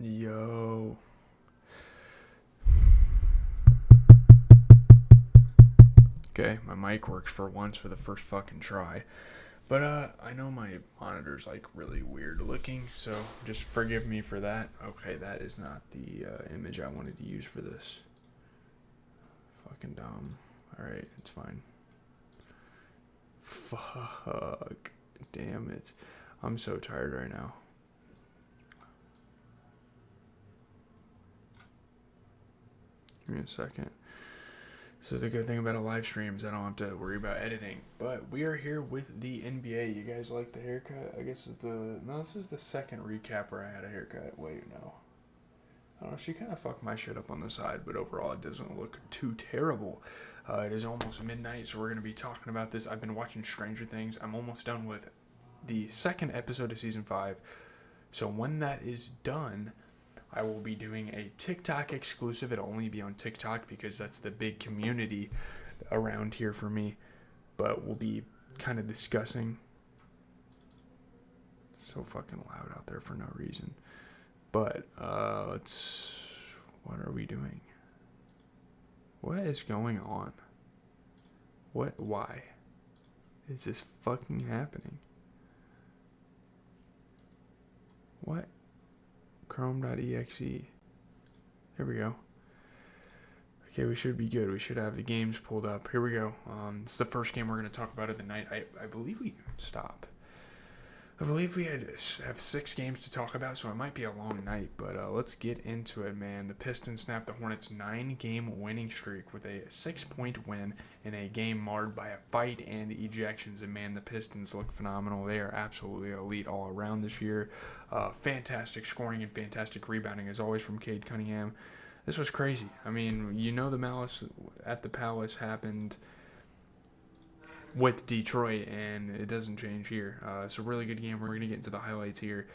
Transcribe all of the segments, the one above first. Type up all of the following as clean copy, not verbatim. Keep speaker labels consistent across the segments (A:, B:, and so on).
A: Yo. Okay, my mic works for once for the first fucking try. But I know my monitor's like really weird looking, so just forgive me for that. Okay, that is not the image I wanted to use for this. Fucking dumb. Alright, it's fine. Fuck. Damn it. I'm so tired right now. Give me a second. This is the good thing about a live stream is I don't have to worry about editing. But we are here with the NBA. You guys like the haircut? I guess this is the second recap where I had a haircut. Wait, no. I don't know, she kind of fucked my shit up on the side, but overall it doesn't look too terrible. It is almost midnight, so we're going to be talking about this. I've been watching Stranger Things. I'm almost done with the second episode of season 5. So when that is done, I will be doing a TikTok exclusive. It'll only be on TikTok because that's the big community around here for me. But we'll be kind of discussing. So fucking loud out there for no reason. But what are we doing? What is going on? Why is this fucking happening? What? Chrome.exe. Here we go. Okay, we should be good. We should have the games pulled up. Here we go. This is the first game we're going to talk about of the night. I believe we have 6 games to talk about, so it might be a long night, but let's get into it, man. The Pistons snapped the Hornets' 9-game winning streak with a 6-point win in a game marred by a fight and ejections. And, man, the Pistons look phenomenal. They are absolutely elite all around this year. Fantastic scoring and fantastic rebounding, as always, from Cade Cunningham. This was crazy. I mean, the malice at the Palace happened with Detroit, and it doesn't change here. It's a really good game. We're going to get into the highlights here.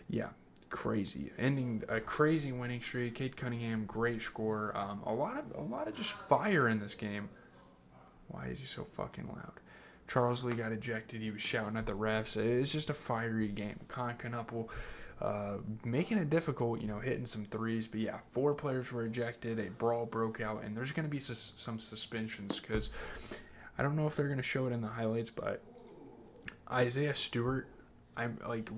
A: Yeah, crazy. Ending a crazy winning streak. Cade Cunningham, great score. A lot of just fire in this game. Why is he so fucking loud? Charles Lee got ejected. He was shouting at the refs. It's just a fiery game. Con Knuckle making it difficult, hitting some threes. But yeah, 4 players were ejected. A brawl broke out, and there's going to be some suspensions because I don't know if they're going to show it in the highlights, but Isaiah Stewart,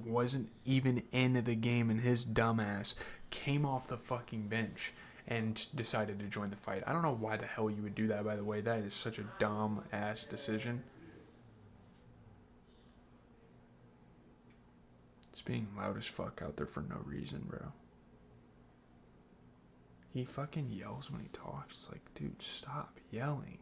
A: wasn't even in the game, and his dumbass came off the fucking bench and decided to join the fight. I don't know why the hell you would do that, by the way. That is such a dumb-ass decision. It's being loud as fuck out there for no reason, bro. He fucking yells when he talks. It's like, dude, stop yelling.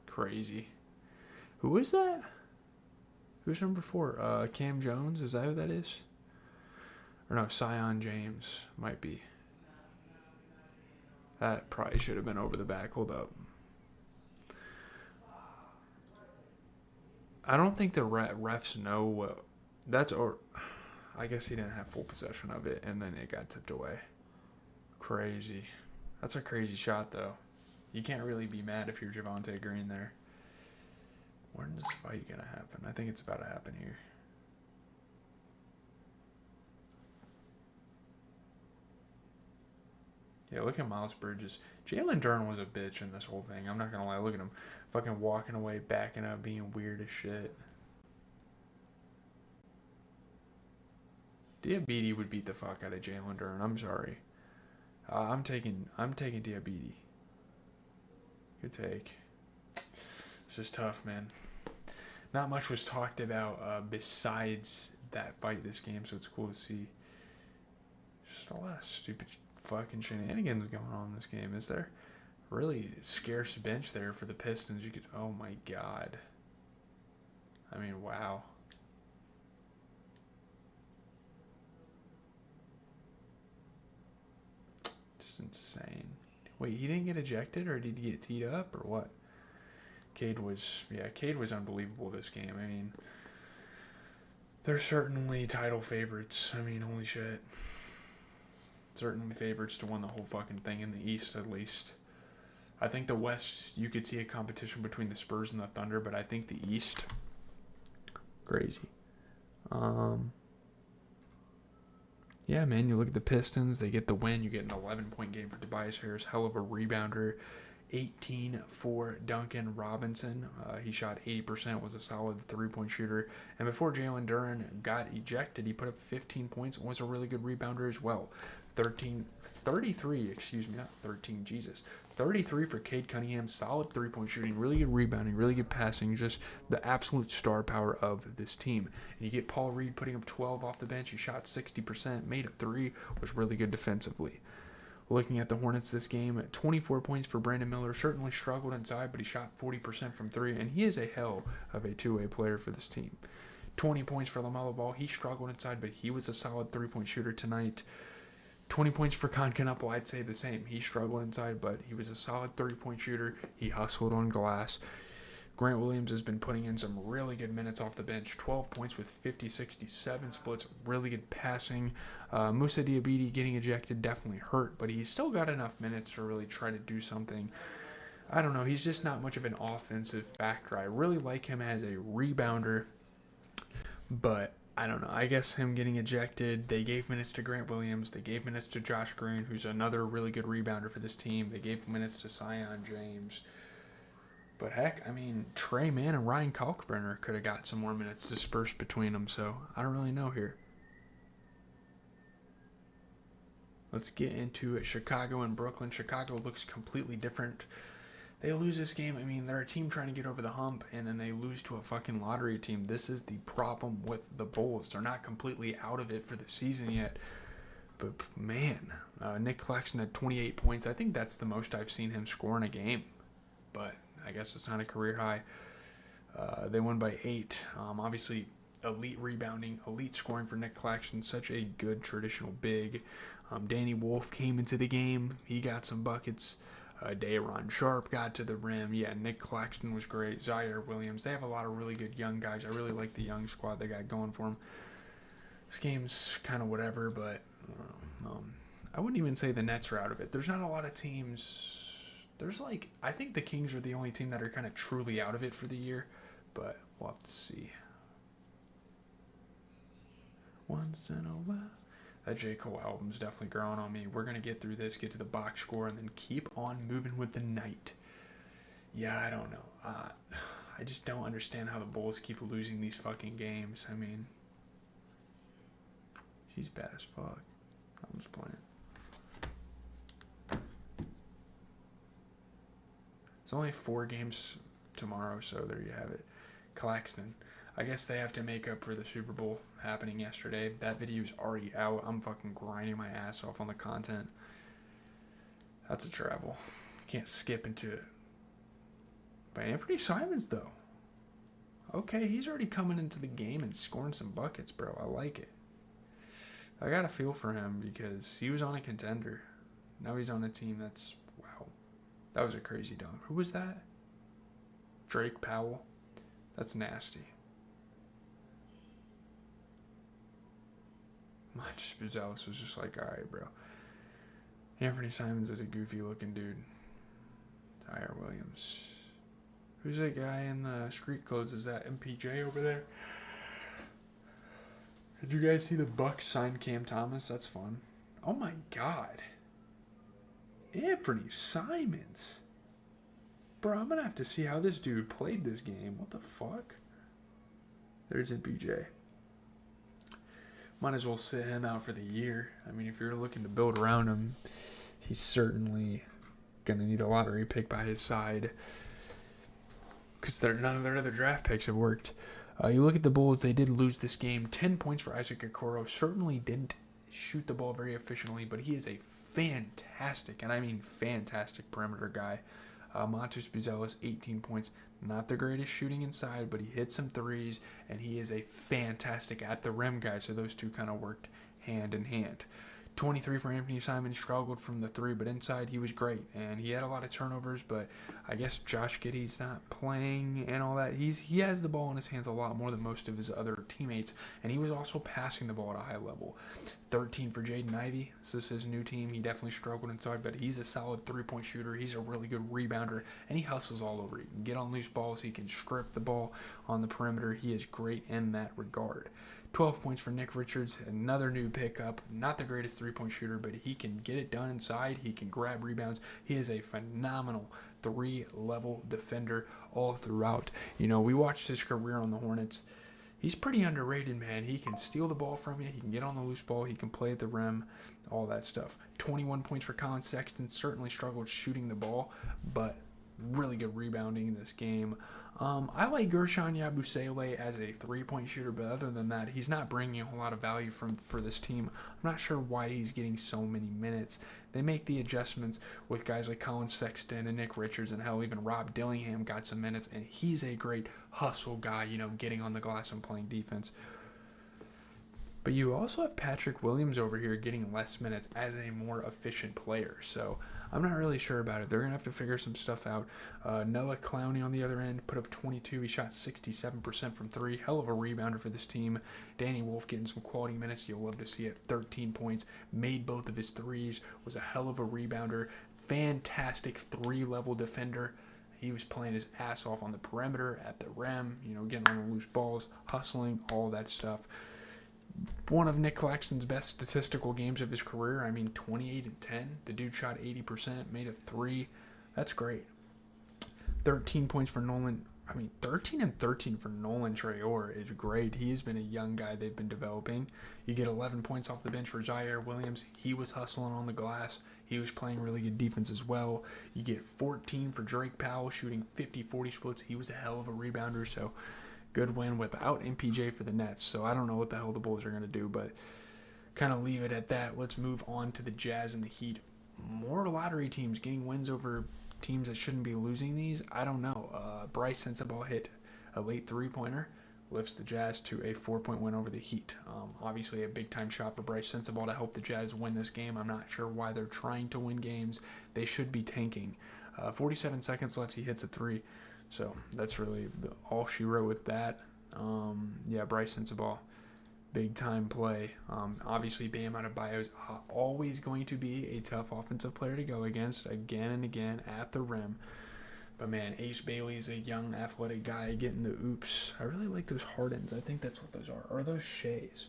A: Crazy. Who is that? Who's number 4? Cam Jones? Is that who that is? Or no, Sion James might be. That probably should have been over the back. Hold up. I don't think the refs know what that's, or I guess he didn't have full possession of it, and then it got tipped away. Crazy. That's a crazy shot, though. You can't really be mad if you're Javonte Green there. When's this fight gonna happen? I think it's about to happen here. Yeah, look at Miles Bridges. Jalen Duren was a bitch in this whole thing. I'm not gonna lie. Look at him. Fucking walking away, backing up, being weird as shit. Diabetes would beat the fuck out of Jalen Duren. I'm sorry. I'm taking Diabetes. Good take. It's just tough, man. Not much was talked about besides that fight this game, so it's cool to see. Just a lot of stupid fucking shenanigans going on in this game. Is there really scarce bench there for the Pistons? Oh my god. I mean, wow. Just insane. Wait, he didn't get ejected, or did he get teed up, or what? Cade was unbelievable this game. I mean, they're certainly title favorites. I mean, holy shit. Certainly favorites to win the whole fucking thing in the East, at least. I think the West, you could see a competition between the Spurs and the Thunder, but I think the East, crazy. Yeah, man, you look at the Pistons, they get the win. You get an 11-point game for Tobias Harris, hell of a rebounder. 18 for Duncan Robinson. He shot 80%, was a solid three-point shooter. And before Jalen Duren got ejected, he put up 15 points and was a really good rebounder as well. 33 for Cade Cunningham. Solid three-point shooting, really good rebounding, really good passing. Just the absolute star power of this team. And you get Paul Reed putting up 12 off the bench. He shot 60%, made a three, was really good defensively. Looking at the Hornets this game, 24 points for Brandon Miller. Certainly struggled inside, but he shot 40% from three, and he is a hell of a two-way player for this team. 20 points for LaMelo Ball. He struggled inside, but he was a solid three-point shooter tonight. 20 points for Con Knuckle, I'd say the same. He struggled inside, but he was a solid three-point shooter. He hustled on glass. Grant Williams has been putting in some really good minutes off the bench. 12 points with 50-67 splits. Really good passing. Moussa Diaby getting ejected definitely hurt, but he's still got enough minutes to really try to do something. I don't know. He's just not much of an offensive factor. I really like him as a rebounder, but I don't know. I guess him getting ejected, they gave minutes to Grant Williams. They gave minutes to Josh Green, who's another really good rebounder for this team. They gave minutes to Zion James. But heck, I mean, Trey Mann and Ryan Kalkbrenner could have got some more minutes dispersed between them, so I don't really know here. Let's get into Chicago and Brooklyn. Chicago looks completely different. They lose this game. I mean, they're a team trying to get over the hump, and then they lose to a fucking lottery team. This is the problem with the Bulls. They're not completely out of it for the season yet. But, man, Nick Claxton had 28 points. I think that's the most I've seen him score in a game. But I guess it's not a career high. They won by 8. Obviously, elite rebounding, elite scoring for Nick Claxton. Such a good traditional big. Danny Wolf came into the game. He got some buckets. Day'Ron Sharp got to the rim. Yeah, Nick Claxton was great. Zaire Williams. They have a lot of really good young guys. I really like the young squad they got going for them. This game's kind of whatever, but I wouldn't even say the Nets are out of it. There's not a lot of teams. I think the Kings are the only team that are kind of truly out of it for the year, but we'll have to see. Once in a while. That J. Cole album's definitely growing on me. We're going to get through this, get to the box score, and then keep on moving with the night. Yeah, I don't know. I just don't understand how the Bulls keep losing these fucking games. I mean, she's bad as fuck. I'm just playing. It's only 4 games tomorrow, so there you have it. Claxton. I guess they have to make up for the Super Bowl happening yesterday. That video's already out. I'm fucking grinding my ass off on the content. That's a travel. Can't skip into it. But Anthony Simons, though. Okay, he's already coming into the game and scoring some buckets, bro. I like it. I got a feel for him because he was on a contender. Now he's on a team that's... Wow. That was a crazy dunk. Who was that? Drake Powell? That's nasty. Montes Buzelis was just like, alright, bro. Anthony Simons is a goofy-looking dude. Tyre Williams. Who's that guy in the street clothes? Is that MPJ over there? Did you guys see the Bucks sign Cam Thomas? That's fun. Oh my god. Anthony Simons. Bro, I'm going to have to see how this dude played this game. What the fuck? There's MPJ. Might as well sit him out for the year. I mean, if you're looking to build around him, he's certainly going to need a lottery pick by his side. Because none of their other draft picks have worked. You look at the Bulls, they did lose this game. 10 points for Isaac Okoro. Certainly didn't shoot the ball very efficiently, but he is a fantastic, and I mean fantastic, perimeter guy. Montes Buzelis, 18 points. Not the greatest shooting inside, but he hit some threes, and he is a fantastic at the rim guy, so those two kind of worked hand in hand. 23 for Anthony Simons, struggled from the three, but inside he was great, and he had a lot of turnovers, but I guess Josh Giddey's not playing and all that. He has the ball in his hands a lot more than most of his other teammates, and he was also passing the ball at a high level. 13 for Jaden Ivey. This is his new team. He definitely struggled inside, but he's a solid three-point shooter. He's a really good rebounder, and he hustles all over. He can get on loose balls. He can strip the ball on the perimeter. He is great in that regard. 12 points for Nick Richards, another new pickup. Not the greatest three-point shooter, but he can get it done inside. He can grab rebounds. He is a phenomenal three-level defender all throughout. You know, we watched his career on the Hornets. He's pretty underrated, man. He can steal the ball from you. He can get on the loose ball. He can play at the rim, all that stuff. 21 points for Colin Sexton. Certainly struggled shooting the ball, but really good rebounding in this game. I like Gershon Yabusele as a three-point shooter, but other than that, he's not bringing a whole lot of value for this team. I'm not sure why he's getting so many minutes. They make the adjustments with guys like Colin Sexton and Nick Richards, and hell, even Rob Dillingham got some minutes, and he's a great hustle guy, you know, getting on the glass and playing defense. But you also have Patrick Williams over here getting less minutes as a more efficient player. So I'm not really sure about it. They're going to have to figure some stuff out. Noah Clowney on the other end put up 22. He shot 67% from three. Hell of a rebounder for this team. Danny Wolf getting some quality minutes. You'll love to see it. 13 points. Made both of his threes. Was a hell of a rebounder. Fantastic three-level defender. He was playing his ass off on the perimeter, at the rim, you know, getting on the loose balls, hustling, all that stuff. One of Nick Claxton's best statistical games of his career. I mean, 28 and 10. The dude shot 80%, made a three. That's great. 13 points for Nolan. 13 and 13 for Nolan Traore is great. He has been a young guy they've been developing. You get 11 points off the bench for Zaire Williams. He was hustling on the glass. He was playing really good defense as well. You get 14 for Drake Powell, shooting 50-40 splits. He was a hell of a rebounder, so good win without MPJ for the Nets. So I don't know what the hell the Bulls are going to do, but kind of leave it at that. Let's move on to the Jazz and the Heat. More lottery teams getting wins over teams that shouldn't be losing these. I don't know. Bryce Sensabaugh hit a late three-pointer, lifts the Jazz to a 4-point win over the Heat. Obviously a big-time shot for Bryce Sensabaugh to help the Jazz win this game. I'm not sure why they're trying to win games. They should be tanking. 47 seconds left. He hits a three. So that's really all she wrote with that. Bryce Sensabaugh, big-time play. Obviously, Bam Adebayo is always going to be a tough offensive player to go against again and again at the rim. But, man, Ace Bailey is a young, athletic guy getting the oops. I really like those Hardens. I think that's what those are. Or those Shays.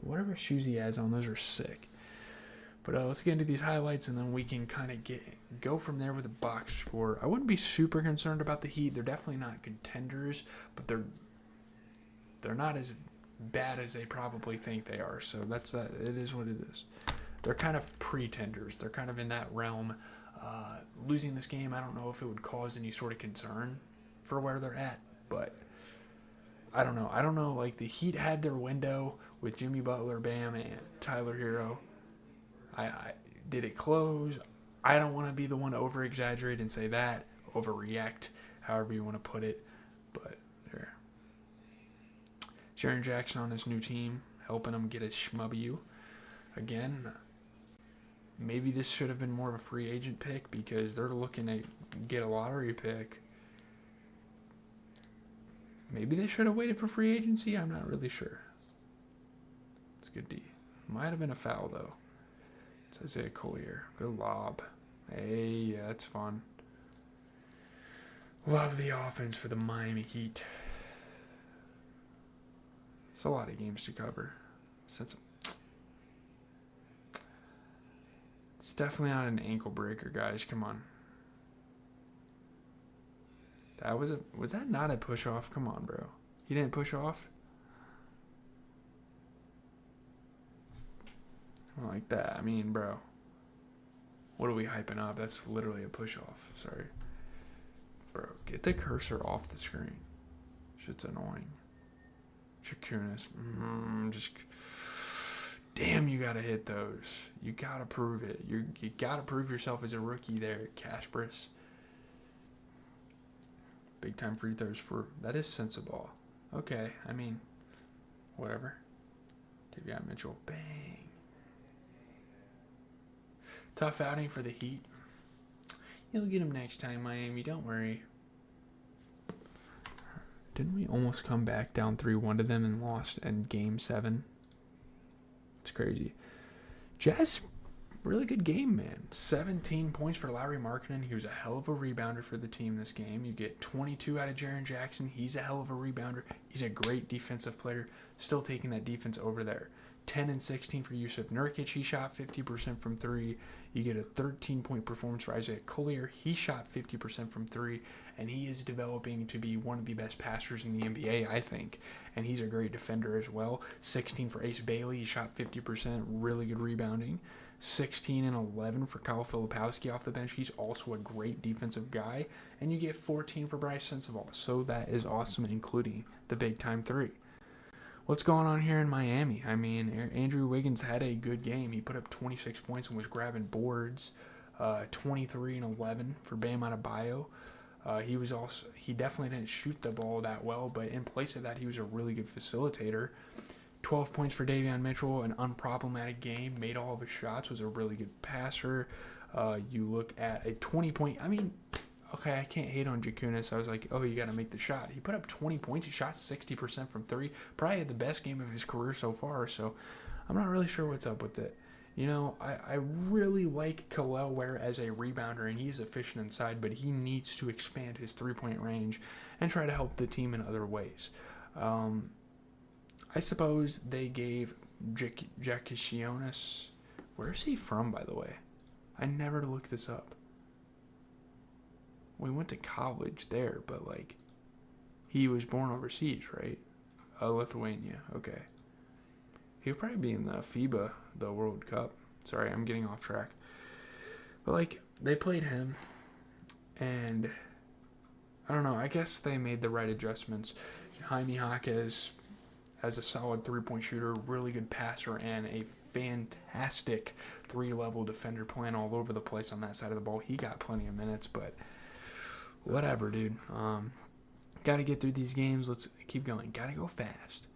A: Whatever shoes he has on, those are sick. But let's get into these highlights, and then we can kind of go from there with a box score. I wouldn't be super concerned about the Heat. They're definitely not contenders, but they're not as bad as they probably think they are. So that's that. It is what it is. They're kind of pretenders. They're kind of in that realm. Losing this game, I don't know if it would cause any sort of concern for where they're at, but I don't know. Like, the Heat had their window with Jimmy Butler, Bam, and Tyler Hero. Did it close? I don't want to be the one to over-exaggerate and say that, overreact, however you want to put it. But there. Jaren Jackson on his new team, helping him get a schmubbu. Again, maybe this should have been more of a free agent pick because they're looking to get a lottery pick. Maybe they should have waited for free agency. I'm not really sure. It's good D. Might have been a foul, though. It's Isaiah Collier. Good lob. Hey, yeah, that's fun. Love the offense for the Miami Heat. It's a lot of games to cover. It's definitely not an ankle breaker, guys. Come on. Was that not a push off? Come on, bro. He didn't push off? Like that. I mean, bro. What are we hyping up? That's literally a push-off. Sorry. Bro, get the cursor off the screen. Shit's annoying. Chakunis. Damn, you gotta hit those. You gotta prove it. You gotta prove yourself as a rookie there, Kasparis. Big-time free throws for... That is Sensabaugh. Okay, I mean, whatever. Davion Mitchell. Bang. Tough outing for the Heat. You'll get them next time, Miami. Don't worry. Didn't we almost come back down 3-1 to them and lost in Game 7? It's crazy. Jazz, really good game, man. 17 points for Lauri Markkanen. He was a hell of a rebounder for the team this game. You get 22 out of Jaren Jackson. He's a hell of a rebounder. He's a great defensive player. Still taking that defense over there. 10 and 16 for Yusuf Nurkic. He shot 50% from 3. You get a 13-point performance for Isaiah Collier. He shot 50% from 3, and he is developing to be one of the best passers in the NBA, I think. And he's a great defender as well. 16 for Ace Bailey. He shot 50%. Really good rebounding. 16 and 11 for Kyle Filipowski off the bench. He's also a great defensive guy. And you get 14 for Bryce Sensabaugh. So that is awesome, including the big-time 3. What's going on here in Miami? I mean, Andrew Wiggins had a good game. He put up 26 points and was grabbing boards. 23 and 11 for Bam Adebayo. He definitely didn't shoot the ball that well, but in place of that, he was a really good facilitator. 12 points for Davion Mitchell, an unproblematic game. Made all of his shots. Was a really good passer. You look at a 20-point. I mean, okay, I can't hate on Jakunis. I was like, oh, you got to make the shot. He put up 20 points. He shot 60% from 3. Probably had the best game of his career so far, so I'm not really sure what's up with it. You know, I really like Kel'el Ware as a rebounder, and he's efficient inside, but he needs to expand his three-point range and try to help the team in other ways. I suppose they gave Jackissionis. Where's he from, by the way? I never looked this up. We went to college there, but, like, he was born overseas, right? Lithuania, okay. He'll probably be in the FIBA, the World Cup. Sorry, I'm getting off track. But, like, they played him, and I don't know, I guess they made the right adjustments. Jaime Jaquez as a solid three-point shooter, really good passer, and a fantastic three-level defender playing all over the place on that side of the ball. He got plenty of minutes, but whatever, dude. Got to get through these games. Let's keep going. Got to go fast.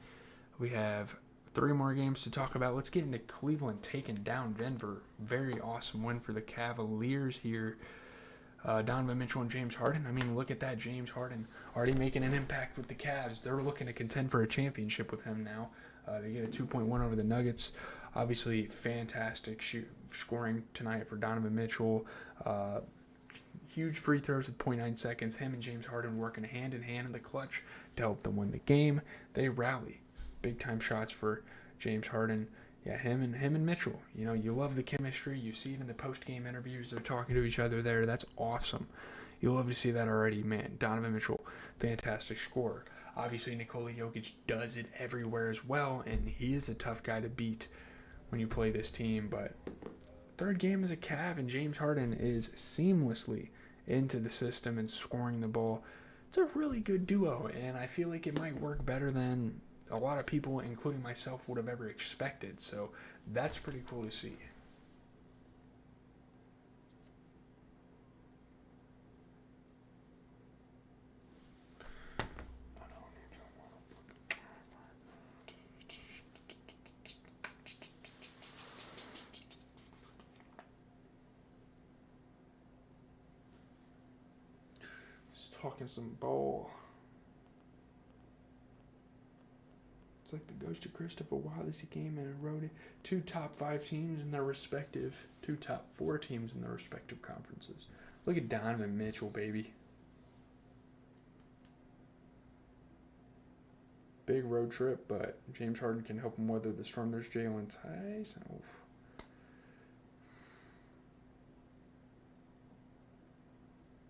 A: We have 3 more games to talk about. Let's get into Cleveland taking down Denver. Very awesome win for the Cavaliers here. Donovan Mitchell and James Harden. I mean, look at that. James Harden already making an impact with the Cavs. They're looking to contend for a championship with him now. They get a 2.1 over the Nuggets. Obviously, fantastic scoring tonight for Donovan Mitchell. Huge free throws with 0.9 seconds. Him and James Harden working hand in hand in the clutch to help them win the game. They rally. Big time shots for James Harden. Yeah, him and Mitchell. You know, you love the chemistry. You see it in the post-game interviews. They're talking to each other there. That's awesome. You love to see that already, man. Donovan Mitchell, fantastic scorer. Obviously, Nikola Jokic does it everywhere as well, and he is a tough guy to beat when you play this team. But third game as a Cav, and James Harden is seamlessly into the system and scoring the ball. It's a really good duo, and I feel like it might work better than a lot of people, including myself, would have ever expected. So that's pretty cool to see. Just talking some ball. It's like the ghost of Christopher Wallace came in and wrote it. 2 top 5 teams in their respective, 2 top 4 teams in their respective conferences. Look at Donovan Mitchell, baby. Big road trip, but James Harden can help him weather the storm. There's Jalen Tice. Oof.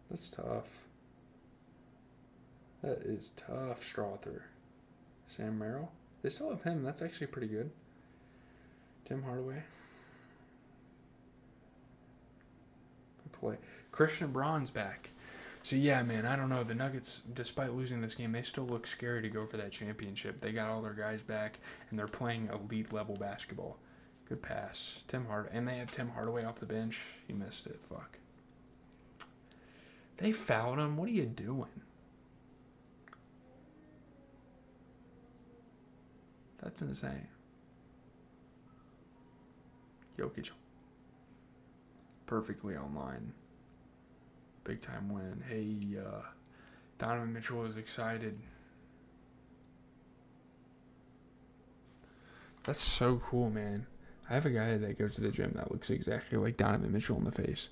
A: That's tough. That is tough, Strother. Sam Merrill. They still have him. That's actually pretty good. Tim Hardaway. Good play. Christian Braun's back. So, yeah, man, I don't know. The Nuggets, despite losing this game, they still look scary to go for that championship. They got all their guys back, and they're playing elite-level basketball. Good pass. And they had Tim Hardaway off the bench. He missed it. Fuck. They fouled him. What are you doing? That's insane. Jokic. perfectly online. Big time win. Hey, Donovan Mitchell is excited. That's so cool, man. I have a guy that goes to the gym that looks exactly like Donovan Mitchell in the face.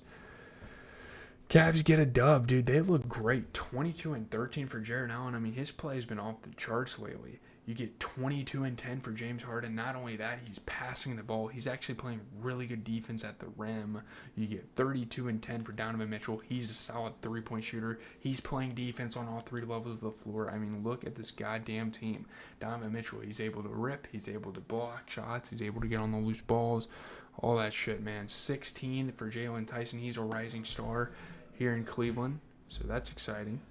A: Cavs get a dub, dude. They look great. 22 and 13 for Jarrett Allen. I mean, his play has been off the charts lately. You get 22 and 10 for James Harden. Not only that, he's passing the ball. He's actually playing really good defense at the rim. You get 32 and 10 for Donovan Mitchell. He's a solid three-point shooter. He's playing defense on all three levels of the floor. I mean, look at this goddamn team. Donovan Mitchell, he's able to rip. He's able to block shots. He's able to get on the loose balls. All that shit, man. 16 for Jalen Tyson. He's a rising star here in Cleveland, so that's exciting.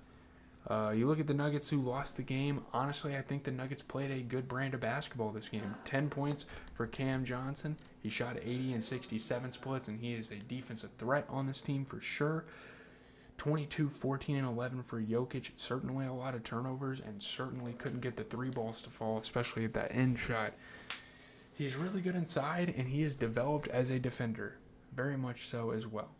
A: You look at the Nuggets, who lost the game. Honestly, I think the Nuggets played a good brand of basketball this game. 10 points for Cam Johnson. He shot 80 and 67 splits, and he is a defensive threat on this team for sure. 22, 14, and 11 for Jokic. Certainly a lot of turnovers, and certainly couldn't get the three balls to fall, especially at that end shot. He's really good inside, and he is developed as a defender. Very much so as well.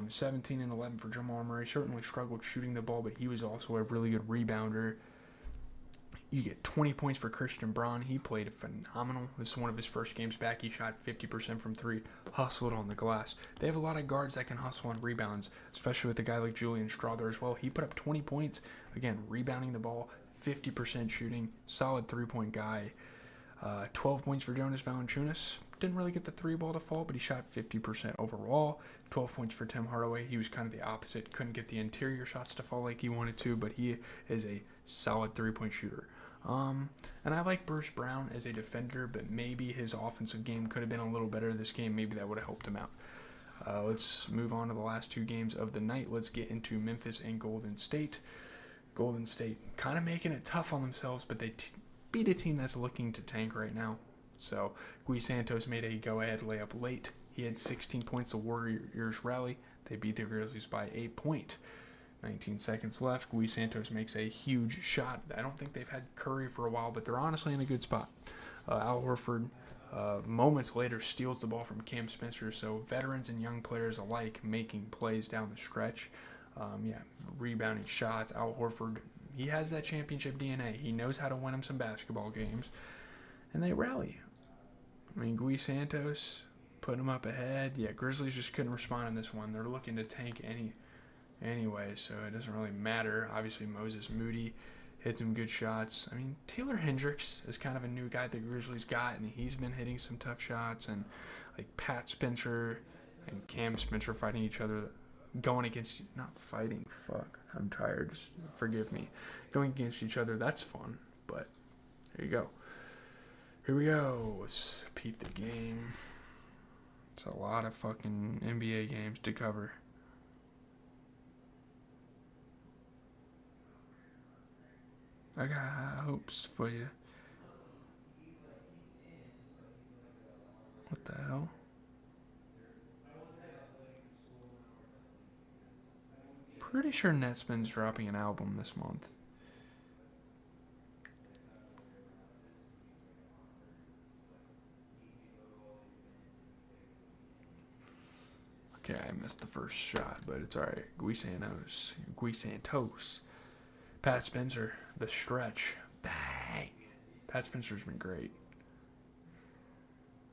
A: 17 and 11 for Jamal Murray. Certainly struggled shooting the ball, but he was also a really good rebounder. You get 20 points for Christian Braun. He played phenomenal. This is one of his first games back. He shot 50% from three, hustled on the glass. They have a lot of guards that can hustle on rebounds, especially with a guy like Julian Strawther as well. He put up 20 points, again, rebounding the ball, 50% shooting, solid three-point guy. 12 points for Jonas Valanciunas. Didn't really get the three ball to fall, but he shot 50% overall. 12 points for Tim Hardaway. He was kind of the opposite. Couldn't get the interior shots to fall like he wanted to, but he is a solid three-point shooter. And I like Bruce Brown as a defender, but maybe his offensive game could have been a little better this game. Maybe that would have helped him out. Let's move on to the last two games of the night. Let's get into Memphis and Golden State. Golden State kind of making it tough on themselves, but they beat a team that's looking to tank right now. So Gui Santos made a go-ahead layup late. He had 16 points. The Warriors rally. They beat the Grizzlies by 8 points. 19 seconds left. Gui Santos makes a huge shot. I don't think they've had Curry for a while, but they're honestly in a good spot. Al Horford, moments later, steals the ball from Cam Spencer. So veterans and young players alike making plays down the stretch. Rebounding shots. Al Horford, he has that championship DNA. He knows how to win them some basketball games. And they rally. I mean, Gui Santos put him up ahead. Yeah, Grizzlies just couldn't respond in this one. They're looking to tank anyway, so it doesn't really matter. Obviously, Moses Moody hit some good shots. I mean, Taylor Hendricks is kind of a new guy the Grizzlies got, and he's been hitting some tough shots. And like Pat Spencer and Cam Spencer fighting each other, going against, not fighting, fuck, I'm tired, just forgive me. Going against each other, that's fun, but there you go. Here we go. Let's peep the game. It's a lot of fucking NBA games to cover. I got high hopes for you. What the hell? Pretty sure Netspin's dropping an album this month. Okay, I missed the first shot, but it's alright. Gui Santos. Pat Spencer, the stretch. Bang. Pat Spencer's been great.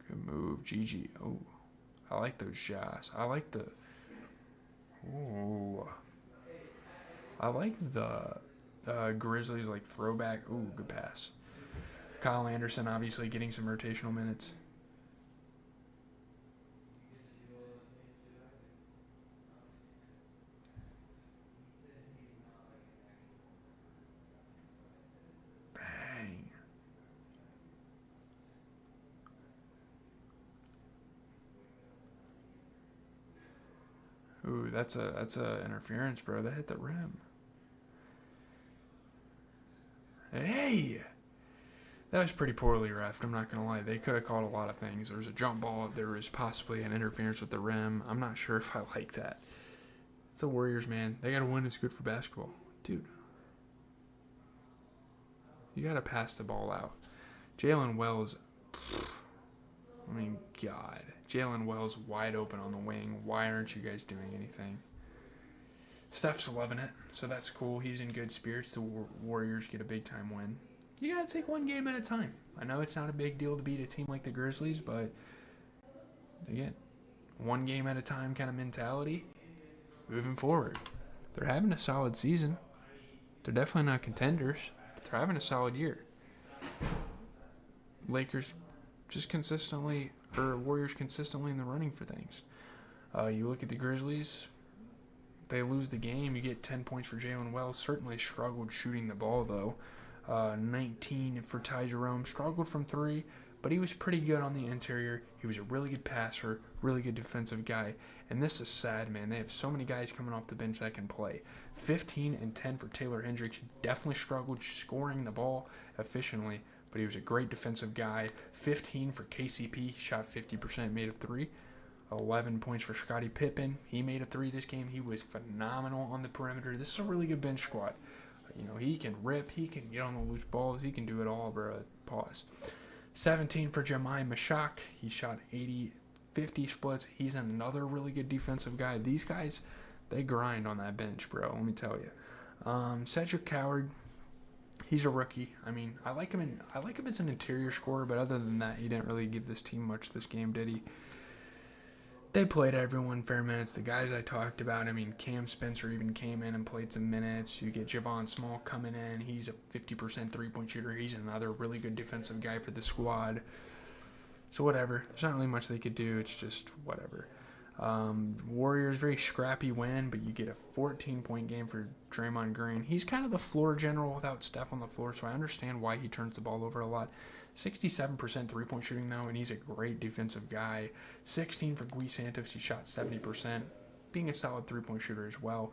A: Good move. GG. Oh, I like those shots. I like the Grizzlies like throwback. Ooh, good pass. Kyle Anderson obviously getting some rotational minutes. Bang. Ooh, that's a interference, bro. That hit the rim. Hey! That was pretty poorly reffed, I'm not going to lie. They could have called a lot of things. There was a jump ball. There was possibly an interference with the rim. I'm not sure if I like that. It's the Warriors, man. They got to win. It's good for basketball. Dude. You got to pass the ball out. Jalen Wells. I mean, God. Jalen Wells wide open on the wing. Why aren't you guys doing anything? Steph's loving it, so that's cool. He's in good spirits. The Warriors get a big-time win. You got to take one game at a time. I know it's not a big deal to beat a team like the Grizzlies, but again, one game at a time kind of mentality. Moving forward. They're having a solid season. They're definitely not contenders, but they're having a solid year. Lakers just consistently, or Warriors consistently in the running for things. You look at the Grizzlies, they lose the game. You get 10 points for Jalen Wells. Certainly struggled shooting the ball, though. 19 for Ty Jerome. Struggled from three, but he was pretty good on the interior. He was a really good passer, really good defensive guy. And this is sad, man. They have so many guys coming off the bench that can play. 15 and 10 for Taylor Hendricks. Definitely struggled scoring the ball efficiently, but he was a great defensive guy. 15 for KCP. He shot 50%, made a three. 11 points for Scottie Pippen. He made a three this game. He was phenomenal on the perimeter. This is a really good bench squad. You know, he can rip. He can get on the loose balls. He can do it all, bro. Pause. 17 for Jahmai Mashak. He shot 50 splits. He's another really good defensive guy. These guys, they grind on that bench, bro. Let me tell you. Cedric Coward, he's a rookie. I mean, I like him as an interior scorer, but other than that, he didn't really give this team much this game, did he? They played everyone fair minutes. The guys I talked about, I mean, Cam Spencer even came in and played some minutes. You get Javon Small coming in. He's a 50% three-point shooter. He's another really good defensive guy for the squad. So whatever. There's not really much they could do. It's just whatever. Warriors, very scrappy win, but you get a 14-point game for Draymond Green. He's kind of the floor general without Steph on the floor, so I understand why he turns the ball over a lot. 67% three-point shooting, though, and he's a great defensive guy. 16 for Gui Santos. He shot 70%, being a solid three-point shooter as well.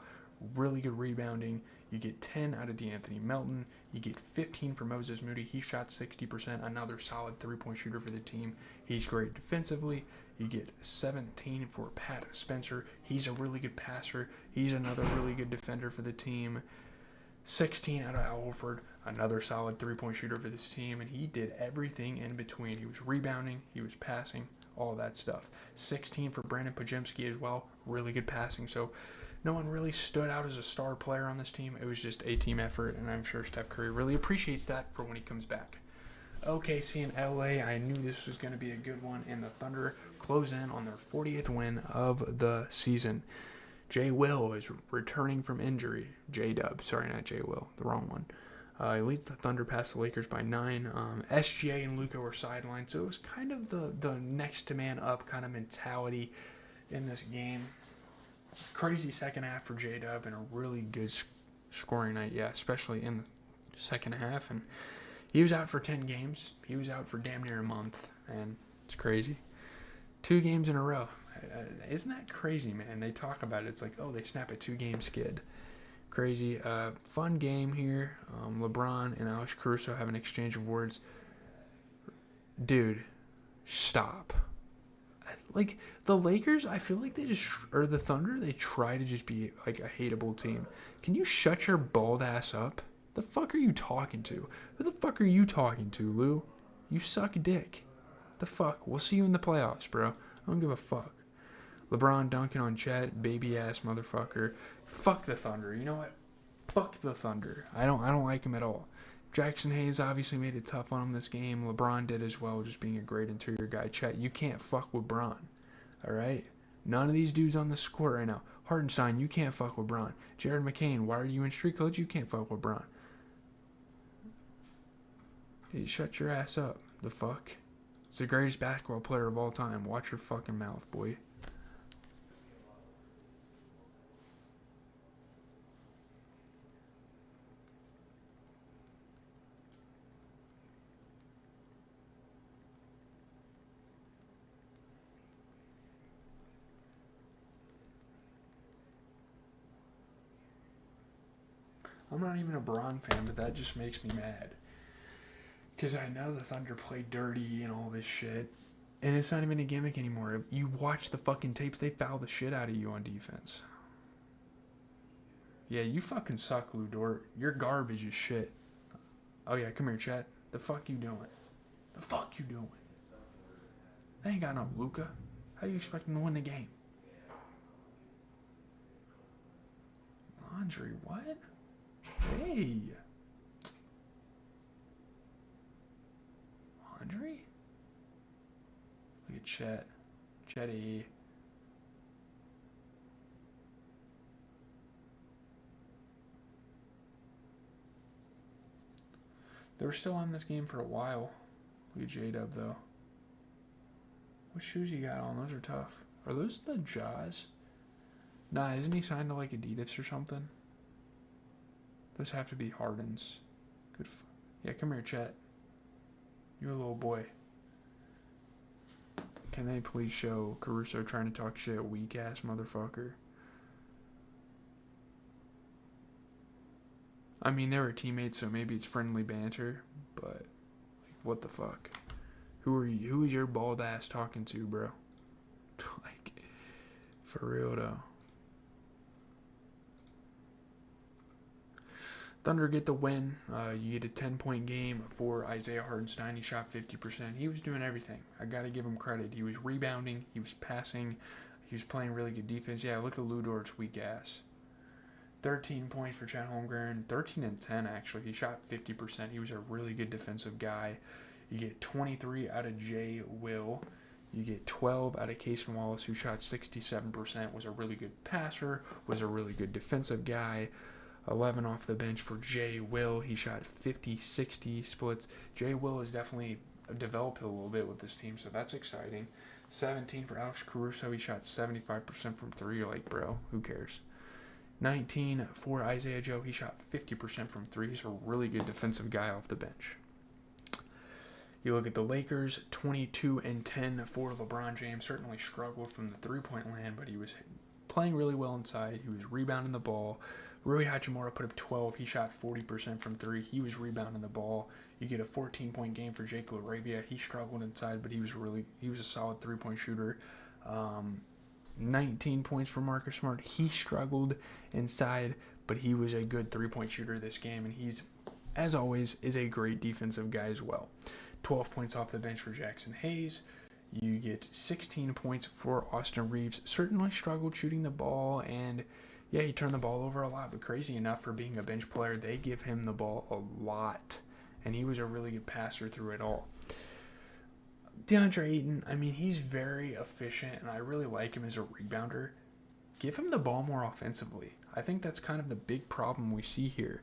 A: Really good rebounding. You get 10 out of DeAnthony Melton. You get 15 for Moses Moody. He shot 60%, another solid three-point shooter for the team. He's great defensively. You get 17 for Pat Spencer. He's a really good passer. He's another really good defender for the team. 16 out of Al Horford, another solid three-point shooter for this team, and he did everything in between. He was rebounding, he was passing, all that stuff. 16 for Brandon Podziemski as well, really good passing. So no one really stood out as a star player on this team. It was just a team effort, and I'm sure Steph Curry really appreciates that for when he comes back. OKC and LA, I knew this was going to be a good one, and the Thunder close in on their 40th win of the season. Jay Will is returning from injury. J-Dub, sorry, not Jay Will, the wrong one. He leads the Thunder past the Lakers by 9. SGA and Luka were sidelined, so it was kind of the next to man up kind of mentality in this game. Crazy second half for J-Dub and a really good scoring night, yeah, especially in the second half. And he was out for 10 games. He was out for damn near a month, and it's crazy. 2 games in a row. Isn't that crazy, man? They talk about it. It's like, oh, they snap a 2-game skid. Crazy. Fun game here. LeBron and Alex Caruso have an exchange of words. Dude, stop. Like, the Lakers, I feel like they just, or the Thunder, they try to just be, like, a hateable team. Can you shut your bald ass up? The fuck are you talking to? Who the fuck are you talking to, Lou? You suck dick. The fuck? We'll see you in the playoffs, bro. I don't give a fuck. LeBron dunking on Chet, baby ass motherfucker. Fuck the Thunder. You know what? Fuck the Thunder. I don't like him at all. Jackson Hayes obviously made it tough on him this game. LeBron did as well, just being a great interior guy. Chet, you can't fuck with Bron. Alright? None of these dudes on the court right now. Hartenstein, you can't fuck with Bron. Jared McCain, why are you in street clothes? You can't fuck with Bron. Hey, shut your ass up. The fuck? It's the greatest basketball player of all time. Watch your fucking mouth, boy. I'm not even a Bron fan, but that just makes me mad. Because I know the Thunder play dirty and all this shit. And it's not even a gimmick anymore. You watch the fucking tapes, they foul the shit out of you on defense. Yeah, you fucking suck, Lou Dort. You're garbage as shit. Oh yeah, come here, chat. The fuck you doing? The fuck you doing? They ain't got no Luka. How you expect him to win the game? Laundry, what? Hey. Laundry? Look at Chet. Chetty. They were still in this game for a while. Look at J-Dub, though. What shoes you got on? Those are tough. Are those the Jaws? Nah, isn't he signed to like Adidas or something? Those have to be Harden's. Good. Yeah, come here, Chet. You're a little boy. Can they please show Caruso trying to talk shit, weak ass motherfucker? I mean, they were teammates, so maybe it's friendly banter, but like, what the fuck? Who are you? Who is your bald ass talking to, bro? Like, for real though. Thunder get the win. You get a 10-point game for Isaiah Hartenstein. He shot 50%. He was doing everything. I got to give him credit. He was rebounding. He was passing. He was playing really good defense. Yeah, look at Lou Dort's weak ass. 13 points for Chet Holmgren. 13 and 10, actually. He shot 50%. He was a really good defensive guy. You get 23 out of Jay Will. You get 12 out of Cason Wallace, who shot 67%, was a really good passer, was a really good defensive guy. 11 off the bench for Jay Will. He shot 50-60 splits. Jay Will has definitely developed a little bit with this team, so that's exciting. 17 for Alex Caruso. He shot 75% from three. You're like, bro, who cares? 19 for Isaiah Joe. He shot 50% from three. He's a really good defensive guy off the bench. You look at the Lakers, 22 and 10 for LeBron James. Certainly struggled from the three-point land, but he was playing really well inside. He was rebounding the ball. Rui Hachimura put up 12. He shot 40% from three. He was rebounding the ball. You get a 14-point game for Jake LaRavia. He struggled inside, but he was a solid three-point shooter. 19 points for Marcus Smart. He struggled inside, but he was a good three-point shooter this game, and he's, as always, is a great defensive guy as well. 12 points off the bench for Jackson Hayes. You get 16 points for Austin Reeves. Certainly struggled shooting the ball, and yeah, he turned the ball over a lot, but crazy enough for being a bench player, they give him the ball a lot, and he was a really good passer through it all. DeAndre Ayton, I mean, he's very efficient, and I really like him as a rebounder. Give him the ball more offensively. I think that's kind of the big problem we see here.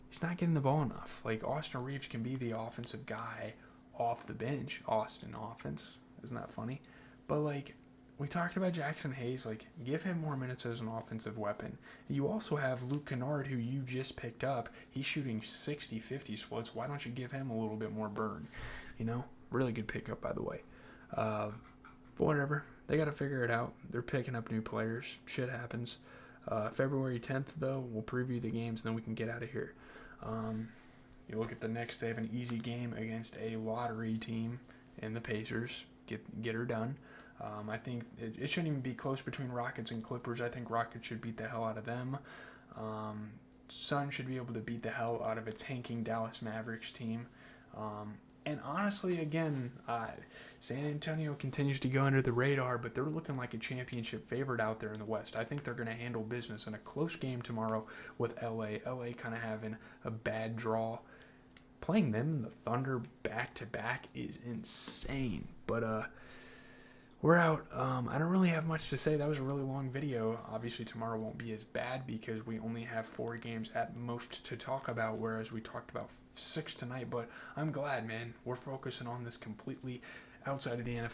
A: He's not getting the ball enough. Like, Austin Reeves can be the offensive guy off the bench. Austin offense. Isn't that funny? But, like, we talked about Jackson Hayes. Like, give him more minutes as an offensive weapon. You also have Luke Kennard, who you just picked up. He's shooting 60-50 splits. Why don't you give him a little bit more burn? You know? Really good pickup, by the way. But whatever. They got to figure it out. They're picking up new players. Shit happens. February 10th, though, we'll preview the games, and then we can get out of here. You look at the Knicks. They have an easy game against a lottery team in the Pacers. Get her done. I think it shouldn't even be close between Rockets and Clippers. I think Rockets should beat the hell out of them. Suns should be able to beat the hell out of a tanking Dallas Mavericks team. And honestly, again, San Antonio continues to go under the radar, but they're looking like a championship favorite out there in the West. I think they're going to handle business in a close game tomorrow with LA. LA kind of having a bad draw. Playing them, the Thunder, back-to-back is insane. But we're out. I don't really have much to say. That was a really long video. Obviously, tomorrow won't be as bad because we only have 4 games at most to talk about, whereas we talked about 6 tonight. But I'm glad, man. We're focusing on this completely outside of the NFL.